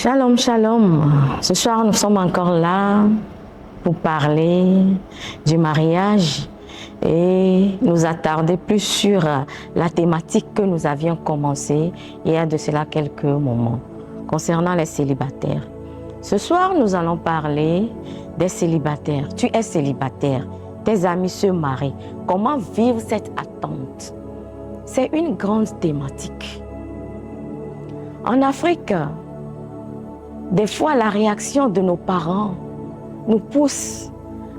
Shalom, shalom. Ce soir, nous sommes encore là pour parler du mariage et nous attarder plus sur la thématique que nous avions commencé il y a de cela quelques moments concernant les célibataires. Ce soir, nous allons parler des célibataires. Tu es célibataire, tes amis se marient. Comment vivre cette attente? C'est une grande thématique. En Afrique, des fois, la réaction de nos parents nous pousse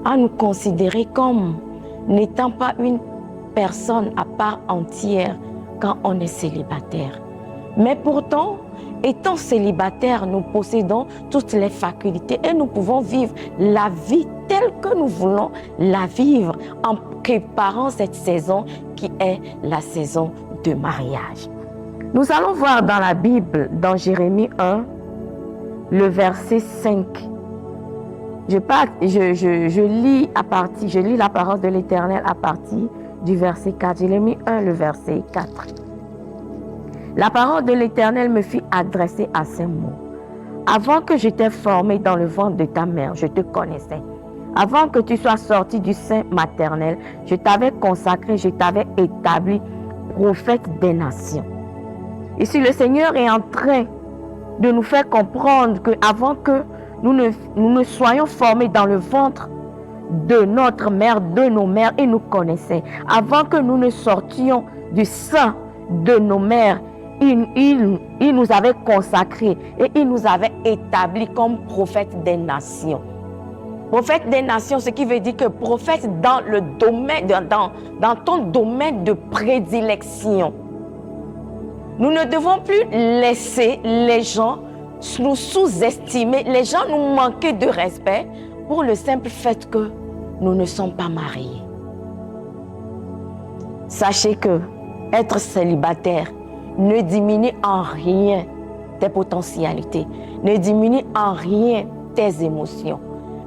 à nous considérer comme n'étant pas une personne à part entière quand on est célibataire. Mais pourtant, étant célibataire, nous possédons toutes les facultés et nous pouvons vivre la vie telle que nous voulons la vivre en préparant cette saison qui est la saison de mariage. Nous allons voir dans la Bible, dans Jérémie 1, le verset 5. Je lis la parole de l'Éternel à partir du verset 4. Jérémie 1, le verset 4. La parole de l'Éternel me fit adresser à ces mots. Avant que je t'ai formé dans le ventre de ta mère, je te connaissais. Avant que tu sois sorti du sein maternel, je t'avais consacré, je t'avais établi prophète des nations. Ici, le Seigneur est en train de nous faire comprendre qu'avant que nous ne soyons formés dans le ventre de notre mère, de nos mères, il nous connaissait. Avant que nous ne sortions du sein de nos mères, il nous avait consacrés et il nous avait établis comme prophètes des nations. Prophète des nations, ce qui veut dire que prophète dans le domaine, dans ton domaine de prédilection. Nous ne devons plus laisser les gens nous sous-estimer, les gens nous manquer de respect pour le simple fait que nous ne sommes pas mariés. Sachez que être célibataire ne diminue en rien tes potentialités, ne diminue en rien tes émotions.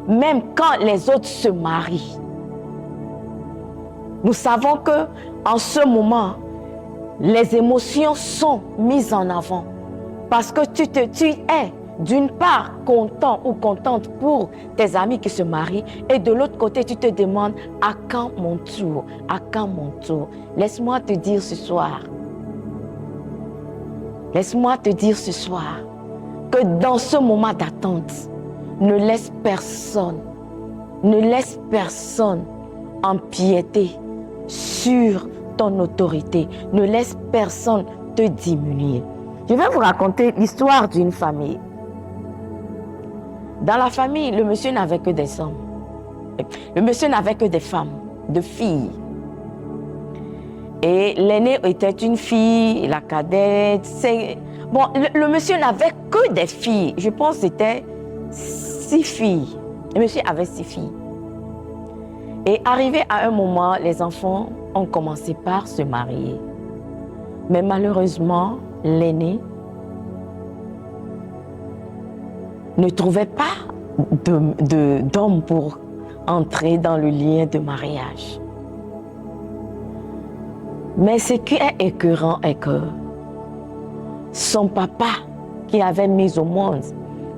Même quand les autres se marient, nous savons que en ce moment, les émotions sont mises en avant parce que tu es d'une part content ou contente pour tes amis qui se marient et de l'autre côté tu te demandes à quand mon tour, à quand mon tour. Laisse-moi te dire ce soir que dans ce moment d'attente, ne laisse personne empiéter sur ton autorité. Ne laisse personne te diminuer. Je vais vous raconter l'histoire d'une famille. Dans la famille, le monsieur n'avait que des hommes. Le monsieur n'avait que des femmes, de filles. Et l'aînée était une fille, la cadette. Bon, le monsieur n'avait que des filles. Je pense que c'était 6 filles. Le monsieur avait 6 filles. Et arrivé à un moment, les enfants ont commencé par se marier. Mais malheureusement, l'aîné ne trouvait pas d'homme pour entrer dans le lien de mariage. Mais ce qui est écœurant est que son papa, qui avait mis au monde,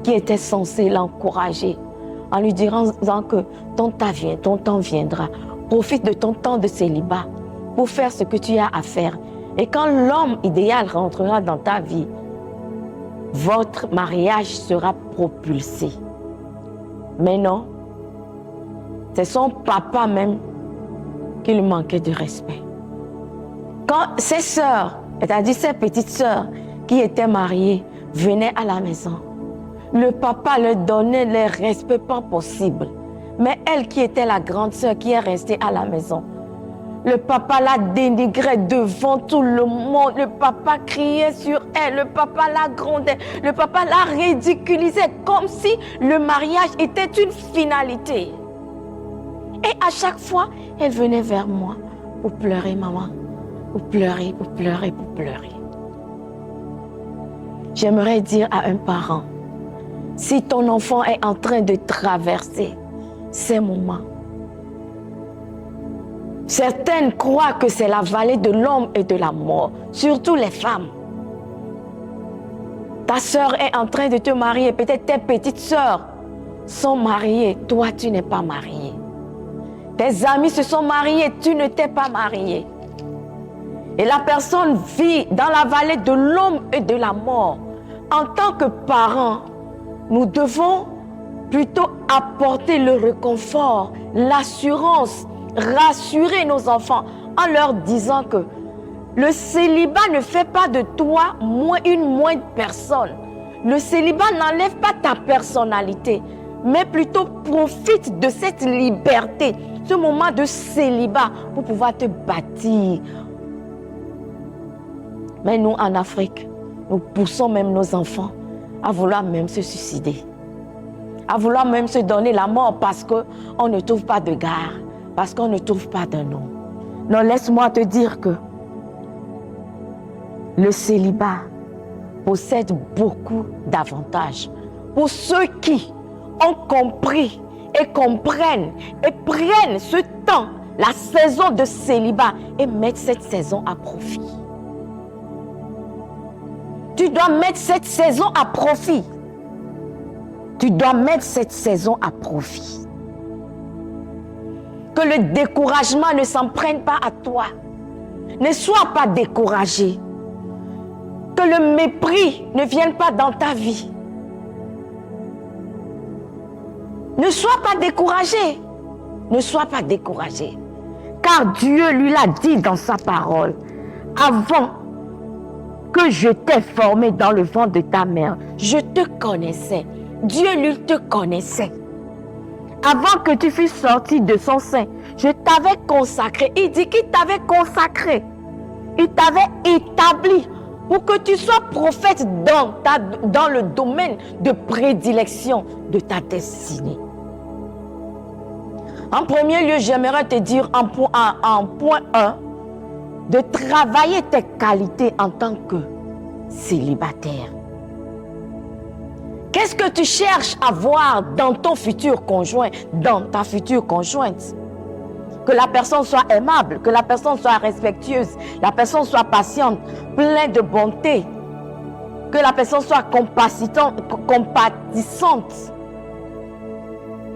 qui était censé l'encourager, en lui disant que ton temps viendra. Profite de ton temps de célibat pour faire ce que tu as à faire. Et quand l'homme idéal rentrera dans ta vie, votre mariage sera propulsé. Mais non, c'est son papa même qui lui manquait de respect. Quand ses sœurs, c'est-à-dire ses petites sœurs qui étaient mariées, venaient à la maison, le papa leur donnait les respects pas possibles. Mais elle qui était la grande sœur qui est restée à la maison, le papa la dénigrait devant tout le monde. Le papa criait sur elle, le papa la grondait, le papa la ridiculisait comme si le mariage était une finalité. Et à chaque fois, elle venait vers moi pour pleurer, maman, pour pleurer. J'aimerais dire à un parent, si ton enfant est en train de traverser ces moments, certaines croient que c'est la vallée de l'homme et de la mort, surtout les femmes. Ta sœur est en train de te marier. Peut-être tes petites sœurs sont mariées. Toi, tu n'es pas marié. Tes amis se sont mariés. Tu ne t'es pas marié. Et la personne vit dans la vallée de l'ombre et de la mort. En tant que parents, nous devons plutôt apporter le réconfort, l'assurance, rassurer nos enfants en leur disant que le célibat ne fait pas de toi une moindre personne. Le célibat n'enlève pas ta personnalité, mais plutôt profite de cette liberté, ce moment de célibat pour pouvoir te bâtir. Mais nous, en Afrique, nous poussons même nos enfants à vouloir même se suicider, à vouloir même se donner la mort parce qu'on ne trouve pas de gare, parce qu'on ne trouve pas de nom. Non, laisse-moi te dire que le célibat possède beaucoup d'avantages pour ceux qui ont compris et comprennent et prennent ce temps, la saison de célibat et mettent cette saison à profit. Tu dois mettre cette saison à profit. Tu dois mettre cette saison à profit. Que le découragement ne s'en prenne pas à toi. Ne sois pas découragé. Que le mépris ne vienne pas dans ta vie. Ne sois pas découragé. Ne sois pas découragé. Car Dieu lui l'a dit dans sa parole. Avant que je t'ai formé dans le ventre de ta mère, je te connaissais. Dieu lui te connaissait. Avant que tu fusses sorti de son sein, je t'avais consacré. Il dit qu'il t'avait consacré. Il t'avait établi pour que tu sois prophète dans le domaine de prédilection de ta destinée. En premier lieu, j'aimerais te dire en point 1, de travailler tes qualités en tant que célibataire. Qu'est-ce que tu cherches à voir dans ton futur conjoint, dans ta future conjointe? Que la personne soit aimable, que la personne soit respectueuse, la personne soit patiente, pleine de bonté, que la personne soit compatissante.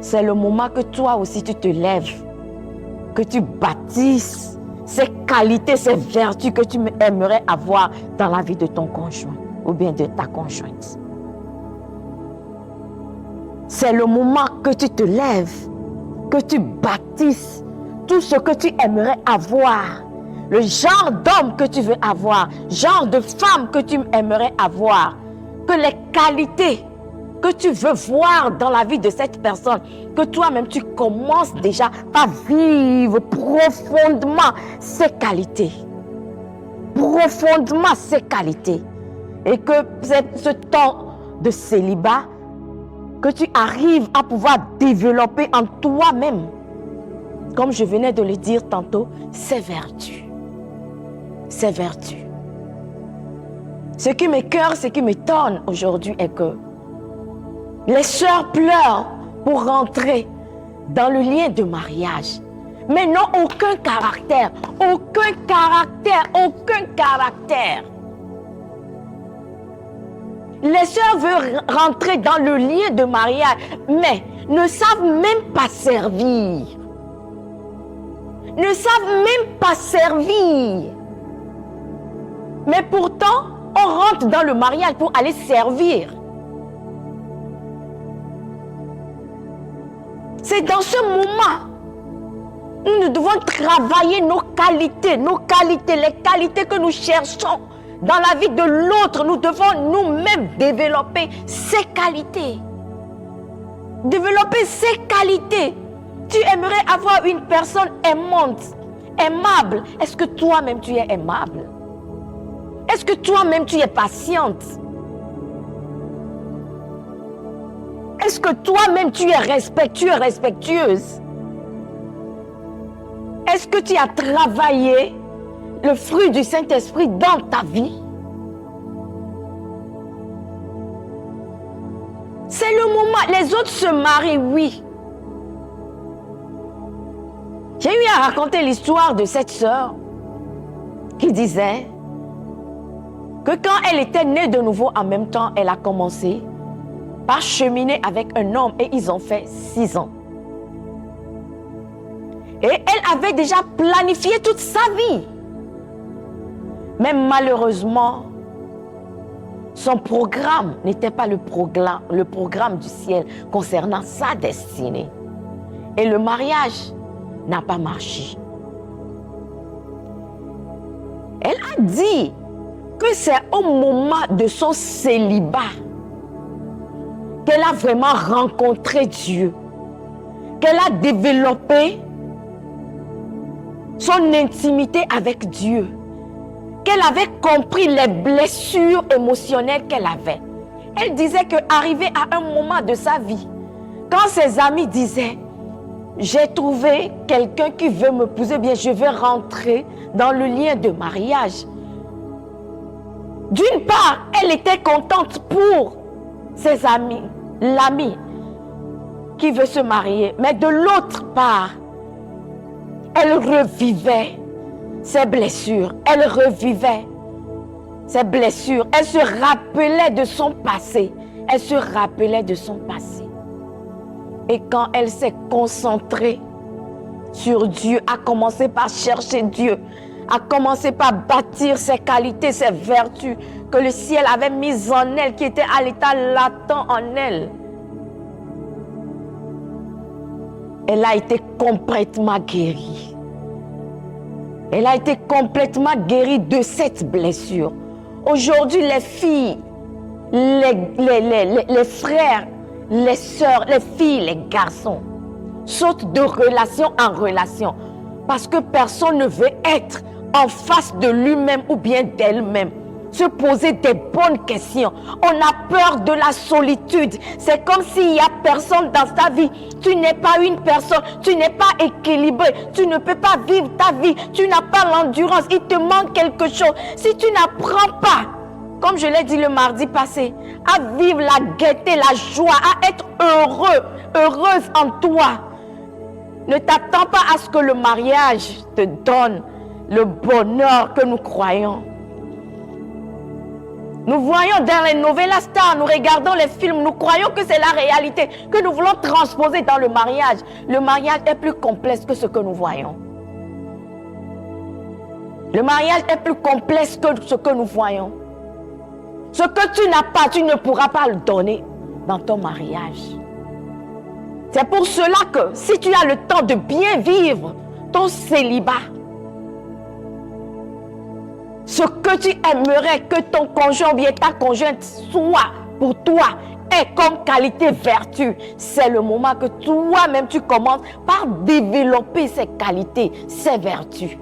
C'est le moment que toi aussi tu te lèves, que tu bâtisses ces qualités, ces vertus que tu aimerais avoir dans la vie de ton conjoint ou bien de ta conjointe. C'est le moment que tu te lèves, que tu bâtisses tout ce que tu aimerais avoir, le genre d'homme que tu veux avoir, genre de femme que tu aimerais avoir, que les qualités que tu veux voir dans la vie de cette personne, que toi-même tu commences déjà à vivre profondément ces qualités. Profondément ces qualités. Et que ce temps de célibat, que tu arrives à pouvoir développer en toi-même, comme je venais de le dire tantôt, ces vertus. Ces vertus. Ce qui m'écoeure, ce qui m'étonne aujourd'hui est que les sœurs pleurent pour rentrer dans le lien de mariage, mais n'ont aucun caractère, aucun caractère, aucun caractère. Les sœurs veulent rentrer dans le lien de mariage, mais ne savent même pas servir. Ne savent même pas servir. Mais pourtant, on rentre dans le mariage pour aller servir. C'est dans ce moment où nous devons travailler nos qualités, les qualités que nous cherchons dans la vie de l'autre. Nous devons nous-mêmes développer ces qualités. Développer ces qualités. Tu aimerais avoir une personne aimante, aimable. Est-ce que toi-même tu es aimable? Est-ce que toi-même tu es patiente? Est-ce que toi-même tu es respectueux, respectueuse? Est-ce que tu as travaillé le fruit du Saint-Esprit dans ta vie? C'est le moment. Les autres se marient, oui. J'ai eu à raconter l'histoire de cette sœur qui disait que quand elle était née de nouveau, en même temps, elle a commencé par cheminer avec un homme et ils ont fait 6 ans. Et elle avait déjà planifié toute sa vie. Mais malheureusement, son programme n'était pas le programme du ciel concernant sa destinée. Et le mariage n'a pas marché. Elle a dit que c'est au moment de son célibat qu'elle a vraiment rencontré Dieu, qu'elle a développé son intimité avec Dieu, qu'elle avait compris les blessures émotionnelles qu'elle avait. Elle disait qu'arrivée à un moment de sa vie, quand ses amis disaient « J'ai trouvé quelqu'un qui veut m'épouser, bien je vais rentrer dans le lien de mariage ». D'une part, elle était contente pour ses amis, l'ami qui veut se marier, mais de l'autre part, elle revivait ses blessures, elle revivait ses blessures, elle se rappelait de son passé, elle se rappelait de son passé. Et quand elle s'est concentrée sur Dieu, a commencé par chercher Dieu, a commencé par bâtir ses qualités, ses vertus que le ciel avait mises en elle, qui étaient à l'état latent en elle. Elle a été complètement guérie. Elle a été complètement guérie de cette blessure. Aujourd'hui, les filles, les frères, les sœurs, les filles, les garçons sautent de relation en relation parce que personne ne veut être en face de lui-même ou bien d'elle-même. Se poser des bonnes questions. On a peur de la solitude. C'est comme s'il n'y a personne dans ta vie. Tu n'es pas une personne. Tu n'es pas équilibré. Tu ne peux pas vivre ta vie. Tu n'as pas l'endurance. Il te manque quelque chose. Si tu n'apprends pas, comme je l'ai dit le mardi passé, à vivre la gaieté, la joie, à être heureux, heureuse en toi, ne t'attends pas à ce que le mariage te donne le bonheur que nous croyons. Nous voyons dans les novellas stars, nous regardons les films, nous croyons que c'est la réalité, que nous voulons transposer dans le mariage. Le mariage est plus complexe que ce que nous voyons. Le mariage est plus complexe que ce que nous voyons. Ce que tu n'as pas, tu ne pourras pas le donner dans ton mariage. C'est pour cela que si tu as le temps de bien vivre ton célibat, ce que tu aimerais que ton conjoint ou bien ta conjointe soit pour toi est comme qualité vertu, c'est le moment que toi-même tu commences par développer ces qualités, ces vertus.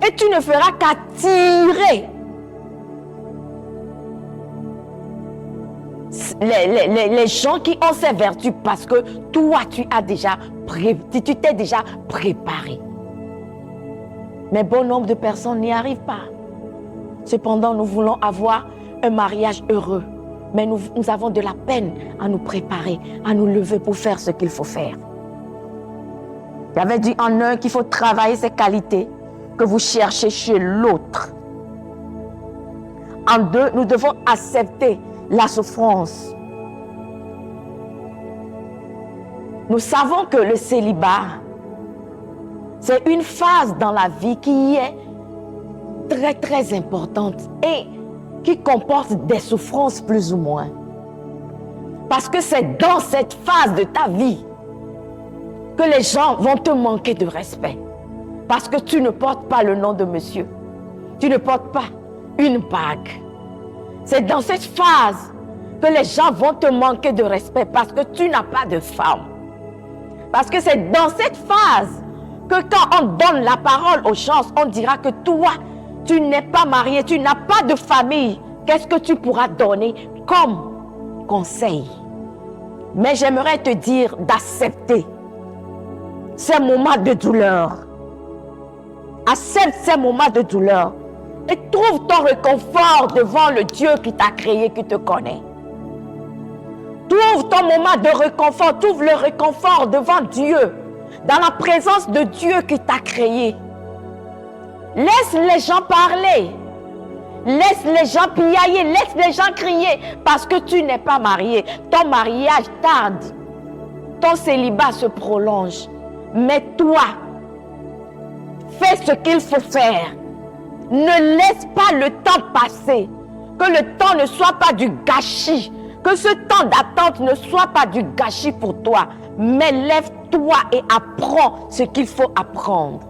Et tu ne feras qu'attirer les gens qui ont ces vertus parce que toi tu t'es déjà préparé. Mais bon nombre de personnes n'y arrivent pas. Cependant, nous voulons avoir un mariage heureux. Mais nous avons de la peine à nous préparer, à nous lever pour faire ce qu'il faut faire. J'avais dit en un qu'il faut travailler ces qualités que vous cherchez chez l'autre. En deux, nous devons accepter la souffrance. Nous savons que le célibat, c'est une phase dans la vie qui est très très importante et qui comporte des souffrances plus ou moins. Parce que c'est dans cette phase de ta vie que les gens vont te manquer de respect. Parce que tu ne portes pas le nom de monsieur. Tu ne portes pas une bague. C'est dans cette phase que les gens vont te manquer de respect parce que tu n'as pas de femme. Parce que c'est dans cette phase que quand on donne la parole aux gens, on dira que toi, tu n'es pas marié, tu n'as pas de famille. Qu'est-ce que tu pourras donner comme conseil? Mais j'aimerais te dire d'accepter ces moments de douleur. Accepte ces moments de douleur et trouve ton réconfort devant le Dieu qui t'a créé, qui te connaît. Trouve ton moment de réconfort, trouve le réconfort devant Dieu, dans la présence de Dieu qui t'a créé. Laisse les gens parler. Laisse les gens piailler, laisse les gens crier parce que tu n'es pas marié. Ton mariage tarde. Ton célibat se prolonge. Mais toi, fais ce qu'il faut faire. Ne laisse pas le temps passer. Que le temps ne soit pas du gâchis. Que ce temps d'attente ne soit pas du gâchis pour toi. Mais lève-toi et apprends ce qu'il faut apprendre.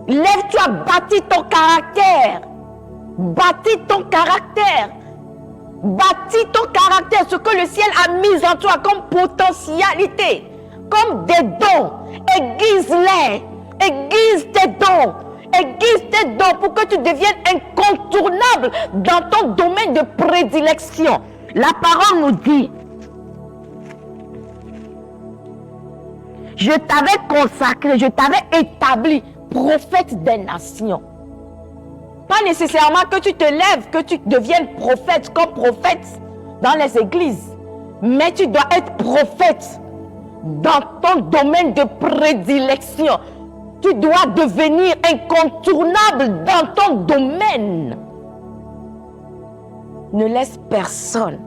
Lève-toi, bâtis ton caractère. Bâtis ton caractère. Bâtis ton caractère, ce que le ciel a mis en toi comme potentialité, comme des dons. Aiguise-les. Aiguise tes dons. Aiguise tes dons pour que tu deviennes incontournable dans ton domaine de prédilection. La parole nous dit, je t'avais consacré, je t'avais établi prophète des nations. Pas nécessairement que tu te lèves, que tu deviennes prophète comme prophète dans les églises. Mais tu dois être prophète dans ton domaine de prédilection. Tu dois devenir incontournable dans ton domaine. Ne laisse personne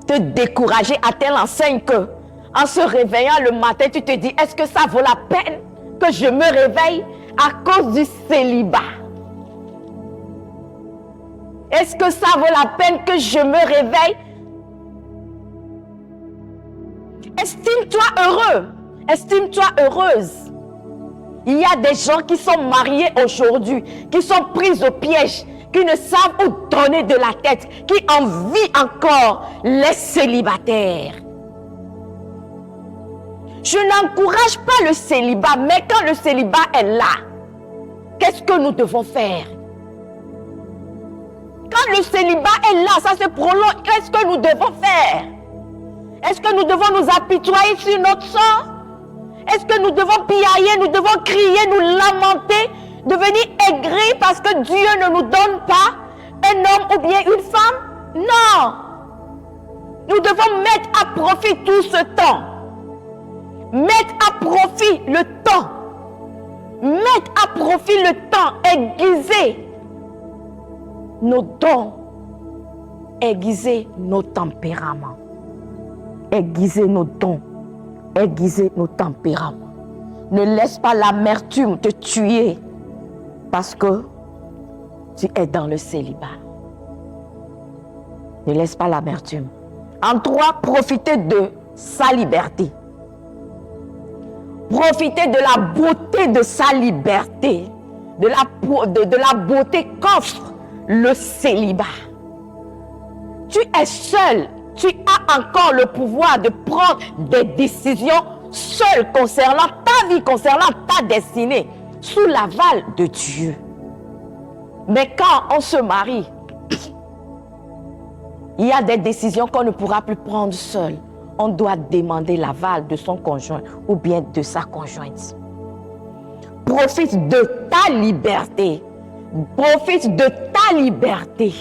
te décourager à telle enseigne que, en se réveillant le matin, tu te dis, est-ce que ça vaut la peine que je me réveille à cause du célibat? Est-ce que ça vaut la peine que je me réveille? Estime-toi heureux. Estime-toi heureuse. Il y a des gens qui sont mariés aujourd'hui, qui sont pris au piège, qui ne savent où donner de la tête, qui envient encore les célibataires. Je n'encourage pas le célibat, mais quand le célibat est là, qu'est-ce que nous devons faire? Quand le célibat est là, ça se prolonge, qu'est-ce que nous devons faire? Est-ce que nous devons nous apitoyer sur notre sort? Est-ce que nous devons piailler, nous devons crier, nous lamenter, devenir aigris parce que Dieu ne nous donne pas un homme ou bien une femme? Non! Nous devons mettre à profit tout ce temps. Mettre à profit le temps. Mettre à profit le temps. Aiguiser nos dons. Aiguiser nos tempéraments. Aiguiser nos dons. Aiguiser nos tempéraments. Ne laisse pas l'amertume te tuer parce que tu es dans le célibat. Ne laisse pas l'amertume. En trois, profitez de sa liberté. Profitez de la beauté de sa liberté, de la beauté qu'offre le célibat. Tu es seul, tu as encore le pouvoir de prendre des décisions seul concernant ta vie, concernant ta destinée, sous l'aval de Dieu. Mais quand on se marie, il y a des décisions qu'on ne pourra plus prendre seul. On doit demander l'aval de son conjoint ou bien de sa conjointe. Profite de ta liberté. Profite de ta liberté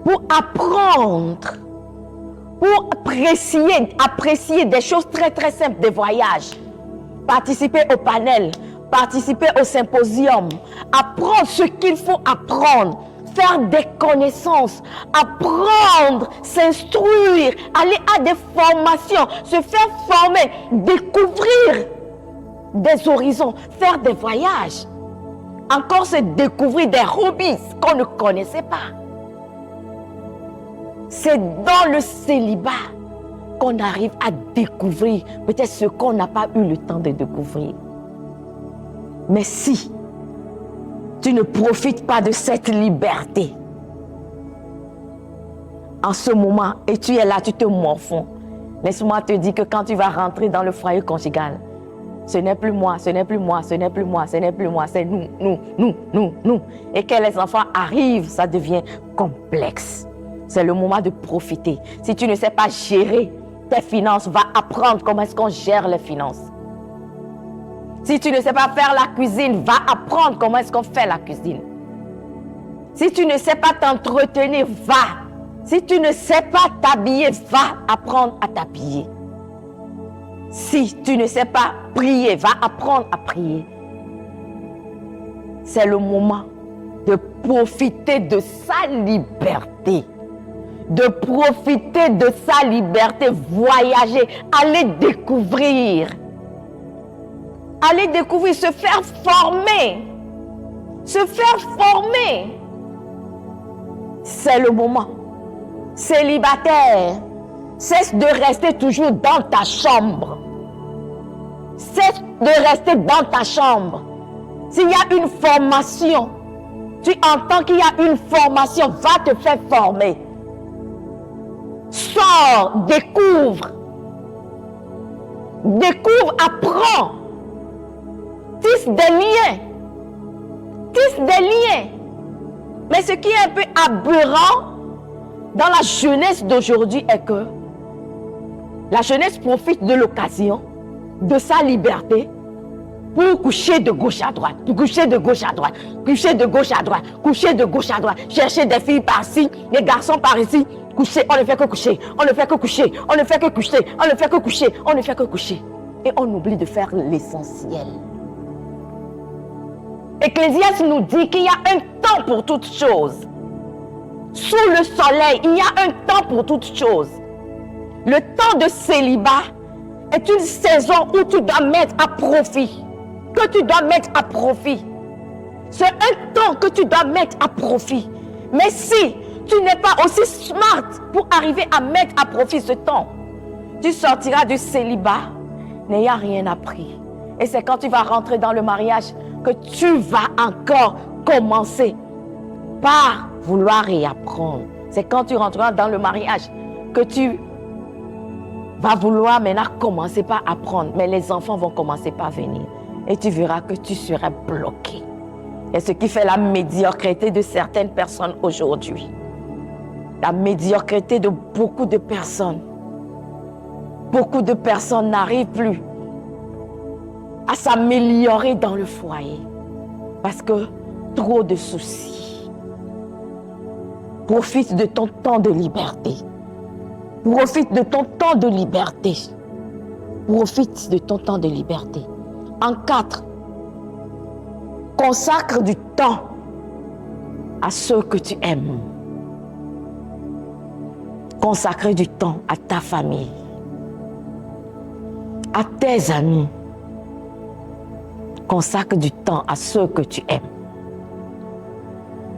pour apprendre, pour apprécier des choses très très simples des voyages. Participer au panel, participer au symposium, apprendre ce qu'il faut apprendre. Faire des connaissances, apprendre, s'instruire, aller à des formations, se faire former, découvrir des horizons, faire des voyages. Encore se découvrir des hobbies qu'on ne connaissait pas. C'est dans le célibat qu'on arrive à découvrir peut-être ce qu'on n'a pas eu le temps de découvrir. Mais si tu ne profites pas de cette liberté, en ce moment, et tu es là, tu te morfonds, laisse-moi te dire que quand tu vas rentrer dans le foyer conjugal, ce n'est plus moi, ce n'est plus moi, ce n'est plus moi, ce n'est plus moi, c'est nous. Et quand les enfants arrivent, ça devient complexe. C'est le moment de profiter. Si tu ne sais pas gérer tes finances, va apprendre comment est-ce qu'on gère les finances. Si tu ne sais pas faire la cuisine, va apprendre comment est-ce qu'on fait la cuisine. Si tu ne sais pas t'entretenir, va. Si tu ne sais pas t'habiller, va apprendre à t'habiller. Si tu ne sais pas prier, va apprendre à prier. c'est le moment de profiter de sa liberté. De profiter de sa liberté, voyager, aller découvrir. Aller découvrir, se faire former. Se faire former. C'est le moment. Célibataire, cesse de rester toujours dans ta chambre. Cesse de rester dans ta chambre. S'il y a une formation, tu entends qu'il y a une formation, va te faire former. Sors, découvre. Découvre, apprends. Tisse des liens. Tisse des liens. Mais ce qui est un peu aberrant dans la jeunesse d'aujourd'hui est que la jeunesse profite de l'occasion, de sa liberté, pour coucher de gauche à droite, pour coucher de gauche à droite, coucher de gauche à droite, coucher de gauche à droite, chercher des filles par-ci, des garçons par-ici, coucher, on ne fait que coucher, on ne fait que coucher, on ne fait que coucher, on ne fait que coucher, on ne fait que coucher. Et on oublie de faire l'essentiel. Ecclésiaste nous dit qu'il y a un temps pour toutes choses. Sous le soleil, il y a un temps pour toutes choses. Le temps de célibat est une saison où tu dois mettre à profit. Que tu dois mettre à profit. C'est un temps que tu dois mettre à profit. Mais si tu n'es pas aussi smart pour arriver à mettre à profit ce temps, tu sortiras du célibat n'ayant rien appris. Et c'est quand tu vas rentrer dans le mariage que tu vas encore commencer par vouloir réapprendre. C'est quand tu rentreras dans le mariage que tu vas vouloir maintenant commencer par apprendre. Mais les enfants vont commencer par venir. Et tu verras que tu seras bloqué. Et ce qui fait la médiocrité de certaines personnes aujourd'hui. La médiocrité de beaucoup de personnes. Beaucoup de personnes n'arrivent plus à s'améliorer dans le foyer. Parce que trop de soucis. Profite de ton temps de liberté. Profite de ton temps de liberté. Profite de ton temps de liberté. En 4, consacre du temps à ceux que tu aimes. Consacre du temps à ta famille, à tes amis. Consacre du temps à ceux que tu aimes.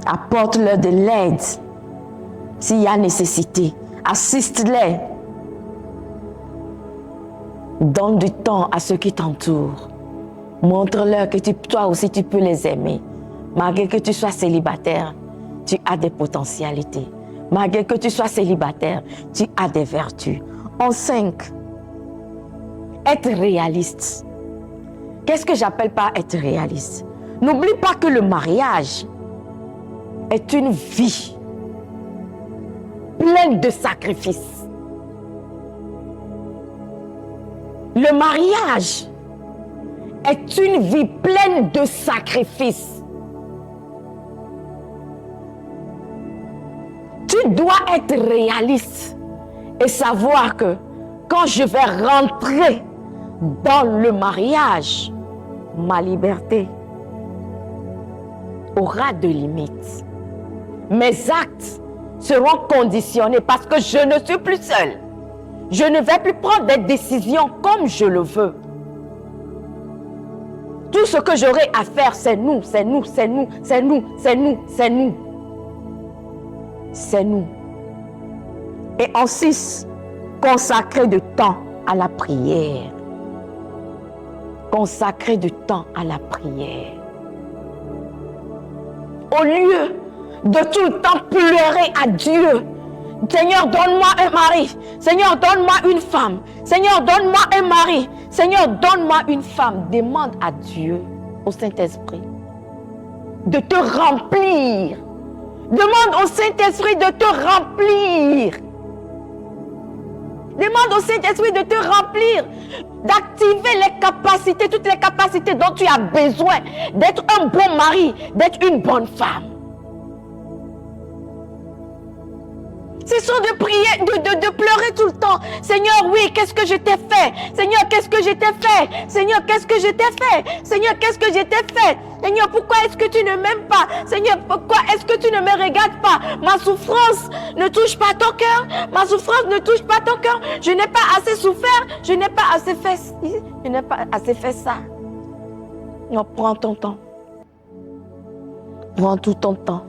Apporte-leur de l'aide s'il y a nécessité. Assiste-les. Donne du temps à ceux qui t'entourent. Montre-leur que toi aussi tu peux les aimer. Malgré que tu sois célibataire, tu as des potentialités. Malgré que tu sois célibataire, tu as des vertus. En 5, être réaliste. Qu'est-ce que j'appelle par être réaliste? N'oublie pas que le mariage est une vie pleine de sacrifices. Le mariage est une vie pleine de sacrifices. Tu dois être réaliste et savoir que quand je vais rentrer dans le mariage, ma liberté aura de limites. Mes actes seront conditionnés parce que je ne suis plus seule. Je ne vais plus prendre des décisions comme je le veux. Tout ce que j'aurai à faire, c'est nous, c'est nous, c'est nous, c'est nous, c'est nous, c'est nous. C'est nous. Et en 6, consacrer du temps à la prière. Consacrer du temps à la prière. Au lieu de tout le temps pleurer à Dieu, Seigneur, donne-moi un mari. Seigneur, donne-moi une femme. Seigneur, donne-moi un mari. Seigneur, donne-moi une femme. Demande à Dieu, au Saint-Esprit, de te remplir. Demande au Saint-Esprit de te remplir. Demande au Saint-Esprit de te remplir, d'activer les capacités, toutes les capacités dont tu as besoin, d'être un bon mari, d'être une bonne femme. Cessons de prier, de pleurer tout le temps. Seigneur, oui, qu'est-ce que je t'ai fait? Seigneur, qu'est-ce que je t'ai fait? Seigneur, qu'est-ce que je t'ai fait? Seigneur, qu'est-ce que je t'ai fait? Seigneur, pourquoi est-ce que tu ne m'aimes pas? Seigneur, pourquoi est-ce que tu ne me regardes pas? Ma souffrance ne touche pas ton cœur. Ma souffrance ne touche pas ton cœur. Je n'ai pas assez souffert. Je n'ai pas assez fait ci. Je n'ai pas assez fait ça. Non, prends ton temps. Prends tout ton temps.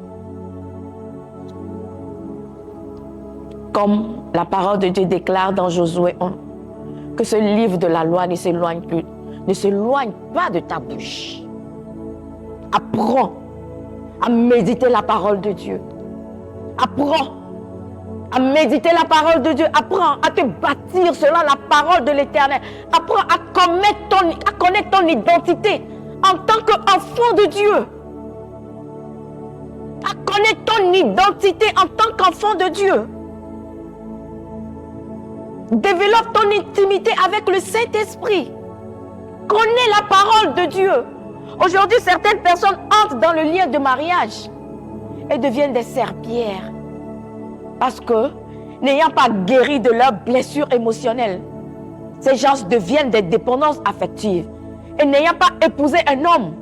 Comme la parole de Dieu déclare dans Josué 1, que ce livre de la loi ne s'éloigne pas de ta bouche. Apprends à méditer la parole de Dieu. Apprends à méditer la parole de Dieu. Apprends à te bâtir selon la parole de l'Éternel. Apprends à connaître ton identité en tant qu'enfant de Dieu. À connaître ton identité en tant qu'enfant de Dieu. Développe ton intimité avec le Saint-Esprit. Connais la parole de Dieu. Aujourd'hui, certaines personnes entrent dans le lien de mariage et deviennent des serpillères. Parce que, n'ayant pas guéri de leurs blessures émotionnelles, ces gens deviennent des dépendances affectives. Et n'ayant pas épousé un homme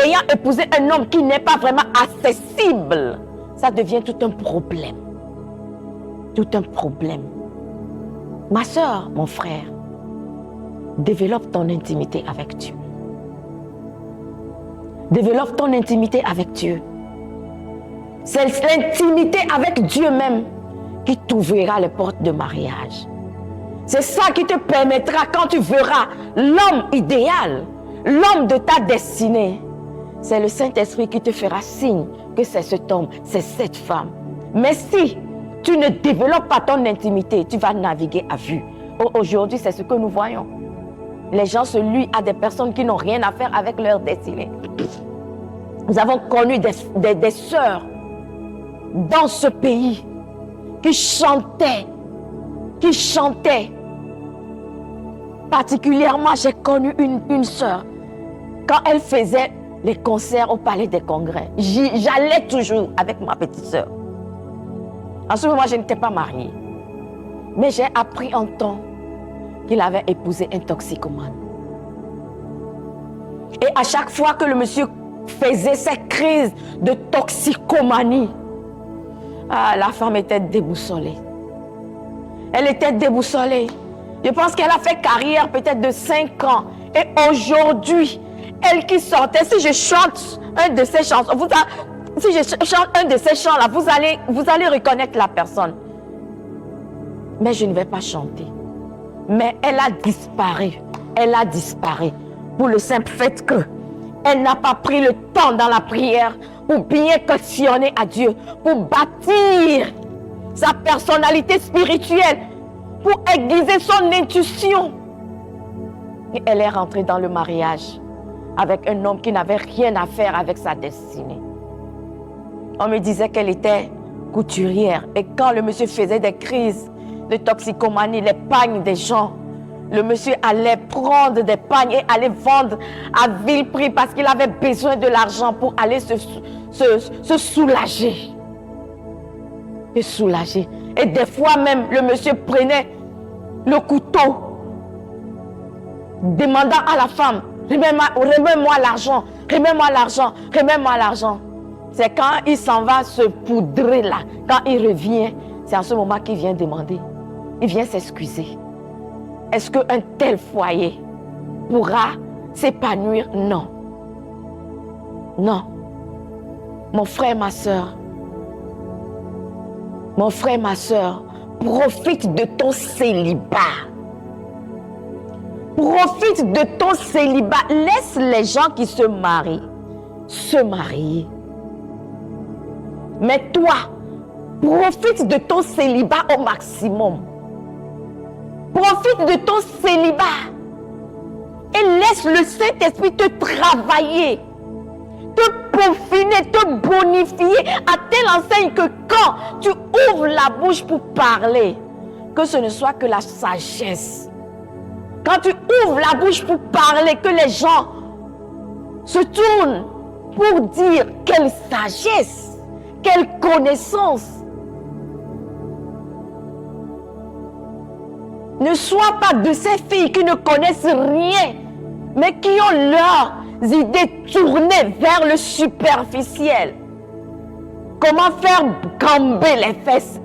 ayant épousé un homme qui n'est pas vraiment accessible, ça devient tout un problème. Tout un problème. Ma soeur, mon frère, développe ton intimité avec Dieu. Développe ton intimité avec Dieu. C'est l'intimité avec Dieu même qui t'ouvrira les portes de mariage. C'est ça qui te permettra, quand tu verras l'homme idéal, l'homme de ta destinée, c'est le Saint-Esprit qui te fera signe que c'est cet homme, c'est cette femme. Mais si tu ne développes pas ton intimité, tu vas naviguer à vue. Aujourd'hui, c'est ce que nous voyons. Les gens se lient à des personnes qui n'ont rien à faire avec leur destinée. Nous avons connu des sœurs dans ce pays qui chantaient. Particulièrement, j'ai connu une sœur. Quand elle faisait les concerts au Palais des Congrès, j'allais toujours avec ma petite sœur. En ce moment, je n'étais pas mariée. Mais j'ai appris en temps qu'il avait épousé un toxicomane. Et à chaque fois que le monsieur faisait ses crises de toxicomanie, la femme était déboussolée. Elle était déboussolée. Je pense qu'elle a fait carrière peut-être de 5 ans. Et aujourd'hui, elle qui sortait, si je chante un de ces chansons, si je chante un de ces chants-là, vous allez reconnaître la personne. Mais je ne vais pas chanter. Mais elle a disparu. Elle a disparu. Pour le simple fait qu'elle n'a pas pris le temps dans la prière pour bien questionner à Dieu, pour bâtir sa personnalité spirituelle, pour aiguiser son intuition. Et elle est rentrée dans le mariage avec un homme qui n'avait rien à faire avec sa destinée. On me disait qu'elle était couturière. Et quand le monsieur faisait des crises de toxicomanie, les pagnes des gens, le monsieur allait prendre des pagnes et aller vendre à vil prix parce qu'il avait besoin de l'argent pour aller se soulager. Se soulager. Et des fois même, le monsieur prenait le couteau, demandant à la femme, remets-moi l'argent, remets-moi l'argent, remets-moi l'argent. C'est quand il s'en va se poudrer là, quand il revient, c'est à ce moment qu'il vient demander. Il vient s'excuser. Est-ce qu'un tel foyer pourra s'épanouir? Non. Non. Mon frère, ma soeur, profite de ton célibat. Profite de ton célibat. Laisse les gens qui se marient se marier. Mais toi, profite de ton célibat au maximum. Profite de ton célibat. Et laisse le Saint-Esprit te travailler, te peaufiner, te bonifier à telle enseigne que quand tu ouvres la bouche pour parler, que ce ne soit que la sagesse. Quand tu ouvres la bouche pour parler, que les gens se tournent pour dire quelle sagesse, quelle connaissance. Ne sois pas de ces filles qui ne connaissent rien, mais qui ont leurs idées tournées vers le superficiel. Comment faire gamber les fesses,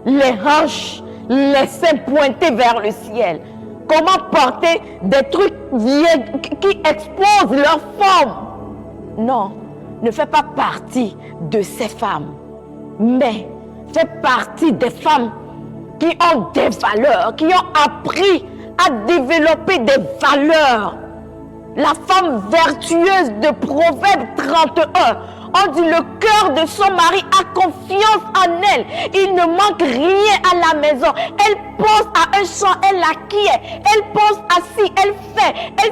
les hanches, les seins pointés vers le ciel. Comment porter des trucs qui exposent leur forme. Non, ne fais pas partie de ces femmes, mais fais partie des femmes qui ont des valeurs, qui ont appris à développer des valeurs. La femme vertueuse de Proverbe 31, on dit le cœur de son mari a confiance en elle. Il ne manque rien à la maison. Elle pense à un champ, elle l'acquiert. Elle pense à si, elle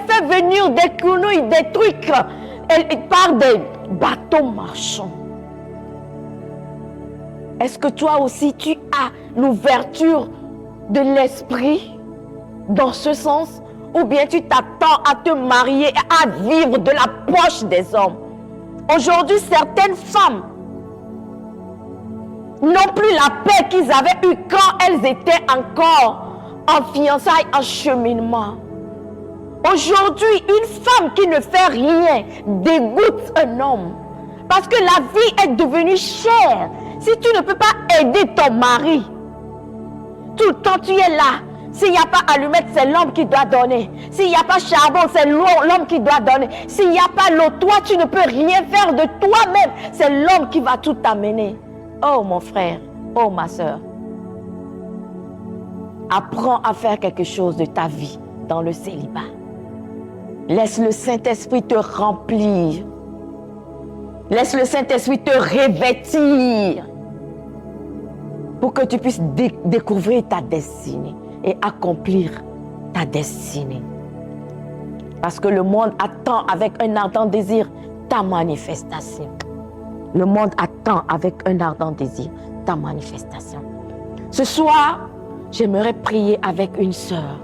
fait venir des quenouilles, des trucs. Elle part des bateaux marchands. Est-ce que toi aussi tu as l'ouverture de l'esprit dans ce sens? Ou bien tu t'attends à te marier et à vivre de la poche des hommes? Aujourd'hui, certaines femmes n'ont plus la paix qu'ils avaient eue quand elles étaient encore en fiançailles, en cheminement. Aujourd'hui, une femme qui ne fait rien dégoûte un homme. Parce que la vie est devenue chère. Si tu ne peux pas aider ton mari, tout le temps tu es là. S'il n'y a pas allumette, c'est l'homme qui doit donner. S'il n'y a pas charbon, c'est l'homme qui doit donner. S'il n'y a pas l'eau, toi, tu ne peux rien faire de toi-même. C'est l'homme qui va tout t'amener. Oh mon frère, oh ma soeur. Apprends à faire quelque chose de ta vie dans le célibat. Laisse le Saint-Esprit te remplir. Laisse le Saint-Esprit te revêtir pour que tu puisses découvrir ta destinée et accomplir ta destinée. Parce que le monde attend avec un ardent désir ta manifestation. Le monde attend avec un ardent désir ta manifestation. Ce soir, j'aimerais prier avec une sœur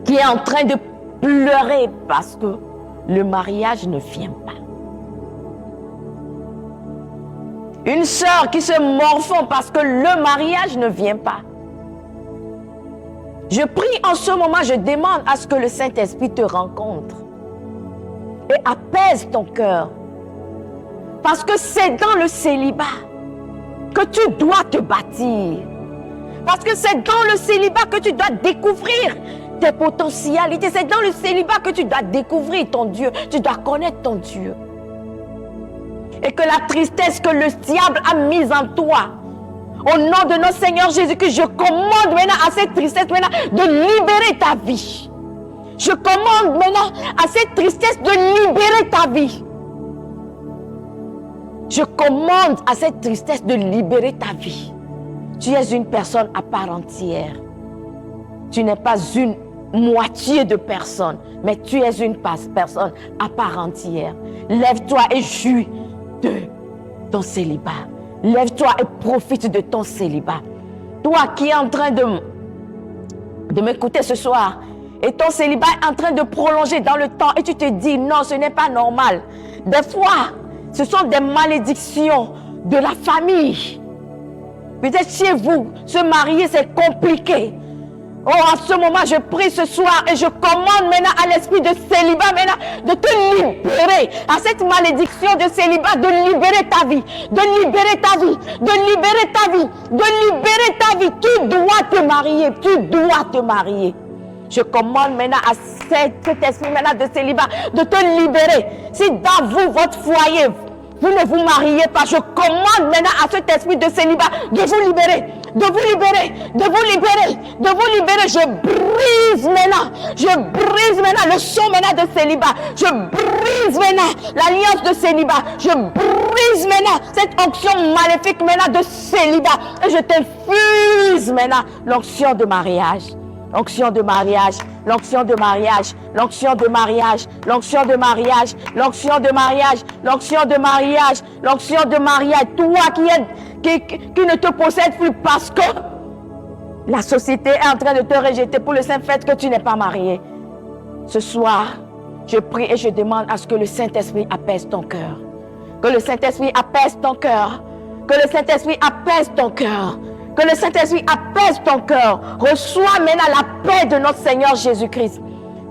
qui est en train de pleurer parce que le mariage ne vient pas. Une sœur qui se morfond parce que le mariage ne vient pas. Je prie en ce moment, je demande à ce que le Saint-Esprit te rencontre et apaise ton cœur. Parce que c'est dans le célibat que tu dois te bâtir. Parce que c'est dans le célibat que tu dois découvrir tes potentialités. C'est dans le célibat que tu dois découvrir ton Dieu. Tu dois connaître ton Dieu. Et que la tristesse que le diable a mise en toi, au nom de notre Seigneur Jésus-Christ, je commande maintenant à cette tristesse maintenant de libérer ta vie. Je commande maintenant à cette tristesse de libérer ta vie. Je commande à cette tristesse de libérer ta vie. Tu es une personne à part entière. Tu n'es pas une moitié de personne, mais tu es une personne à part entière. Lève-toi et jouis de ton célibat. Lève-toi et profite de ton célibat. Toi qui es en train de m'écouter ce soir, et ton célibat est en train de prolonger dans le temps, et tu te dis, non, ce n'est pas normal. Des fois, ce sont des malédictions de la famille. Peut-être chez vous, se marier, c'est compliqué. Oh, en ce moment, je prie ce soir et je commande maintenant à l'esprit de célibat maintenant de te libérer à cette malédiction de célibat, de libérer ta vie, de libérer ta vie, de libérer ta vie, de libérer ta vie. Tu dois te marier, tu dois te marier. Je commande maintenant à cet esprit maintenant de célibat de te libérer. Si dans vous, votre foyer, vous ne vous mariez pas, je commande maintenant à cet esprit de célibat de vous libérer, de vous libérer, de vous libérer, de vous libérer. Je brise maintenant le son maintenant de célibat. Je brise maintenant l'alliance de célibat. Je brise maintenant cette onction maléfique maintenant de célibat. Et je t'infuse maintenant l'onction de mariage. L'onction de mariage, l'onction de mariage, l'onction de mariage, l'onction de mariage, l'onction de mariage, l'onction de mariage, l'onction de mariage. Toi qui ne te possède plus parce que la société est en train de te rejeter pour le simple fait que tu n'es pas marié. Ce soir, Je prie et je demande à ce que le Saint-Esprit apaise ton cœur. Que le Saint-Esprit apaise ton cœur. Que le Saint-Esprit apaise ton cœur. Que le Saint-Esprit apaise ton cœur. Reçois maintenant la paix de notre Seigneur Jésus-Christ.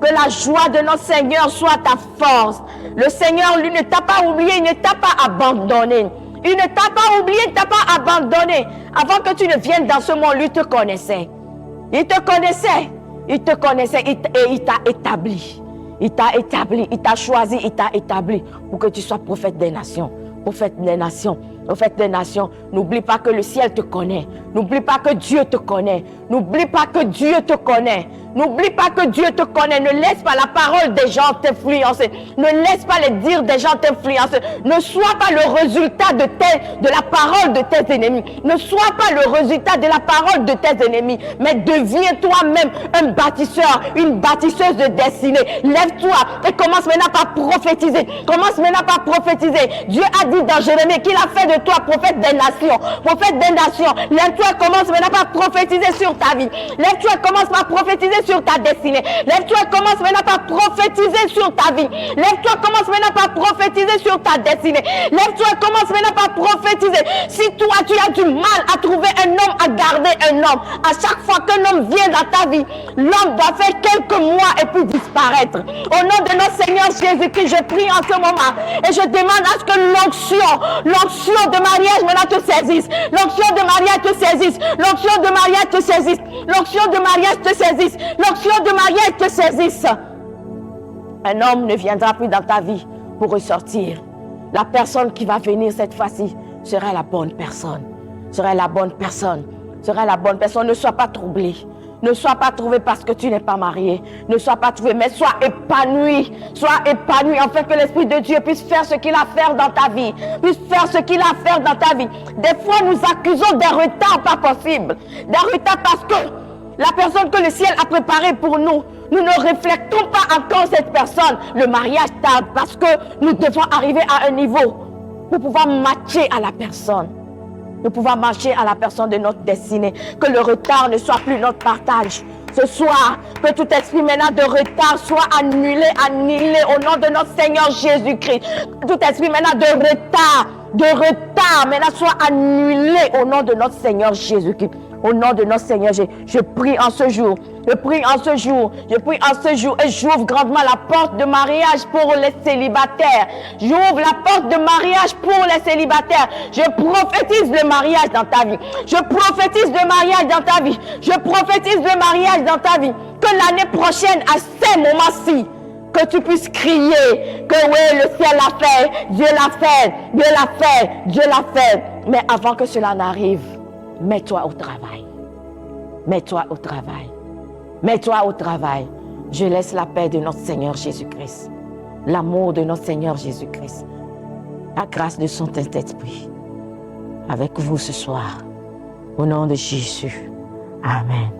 Que la joie de notre Seigneur soit ta force. Le Seigneur, lui, ne t'a pas oublié, il ne t'a pas abandonné. Il ne t'a pas oublié, il ne t'a pas abandonné. Avant que tu ne viennes dans ce monde, lui te connaissait. Il te connaissait. Il te connaissait et il t'a établi. Il t'a établi, il t'a choisi, il t'a établi pour que tu sois prophète des nations. Prophète des nations. Prophète des nations, n'oublie pas que le ciel te connaît. N'oublie pas que Dieu te connaît. N'oublie pas que Dieu te connaît. N'oublie pas que Dieu te connaît. Ne laisse pas la parole des gens t'influencer. Ne laisse pas les dires des gens t'influencer. Ne sois pas le résultat de la parole de tes ennemis. Ne sois pas le résultat de la parole de tes ennemis. Mais deviens toi-même un bâtisseur, une bâtisseuse de destinée. Lève-toi et commence maintenant par prophétiser. Commence maintenant par prophétiser. Dieu a dit dans Jérémie qu'il a fait de toi prophète des nations. Prophète des nations. Lève-toi et commence maintenant par prophétiser sur ta vie. Lève-toi et commence par prophétiser sur ta destinée. Lève-toi et commence maintenant par prophétiser sur ta vie. Lève-toi et commence maintenant par prophétiser sur ta destinée. Lève-toi et commence maintenant par prophétiser. Si toi tu as du mal à trouver un homme, à garder un homme, à chaque fois qu'un homme vient dans ta vie, l'homme doit faire quelques mois et puis disparaître. Au nom de notre Seigneur Jésus-Christ, je prie en ce moment et je demande à ce que l'onction de mariage maintenant te saisisse. L'onction de mariage te saisisse. L'onction de mariage te saisisse. L'onction de mariage te saisisse. L'onction de mariage te saisisse. Un homme ne viendra plus dans ta vie pour ressortir. La personne qui va venir cette fois-ci sera la bonne personne. Sera la bonne personne. Sera la bonne personne. Ne sois pas troublé. Ne sois pas trouvé parce que tu n'es pas marié. Ne sois pas trouvé, mais sois épanoui. Sois épanoui afin que l'Esprit de Dieu puisse faire ce qu'il a à faire dans ta vie. Puisse faire ce qu'il a à faire dans ta vie. Des fois, nous accusons des retards pas possibles. Des retards parce que la personne que le ciel a préparée pour nous, nous ne reflétons pas encore cette personne. Le mariage tarde parce que nous devons arriver à un niveau pour pouvoir matcher à la personne. De pouvoir marcher à la personne de notre destinée. Que le retard ne soit plus notre partage. Ce soir, que tout esprit maintenant de retard soit annulé au nom de notre Seigneur Jésus-Christ. Tout esprit maintenant de retard maintenant soit annulé au nom de notre Seigneur Jésus-Christ. Au nom de notre Seigneur Jésus, je prie en ce jour. Je prie en ce jour et j'ouvre grandement la porte de mariage pour les célibataires. J'ouvre la porte de mariage pour les célibataires. Je prophétise le mariage dans ta vie. Je prophétise le mariage dans ta vie. Je prophétise le mariage dans ta vie. Que l'année prochaine, à ces moments-ci, que tu puisses crier que oui, le ciel l'a fait, Dieu l'a fait, Dieu l'a fait, Dieu l'a fait. Mais avant que cela n'arrive, mets-toi au travail. Mets-toi au travail. Mets-toi au travail. Je laisse la paix de notre Seigneur Jésus-Christ, l'amour de notre Seigneur Jésus-Christ, la grâce de son Saint-Esprit avec vous ce soir. Au nom de Jésus. Amen.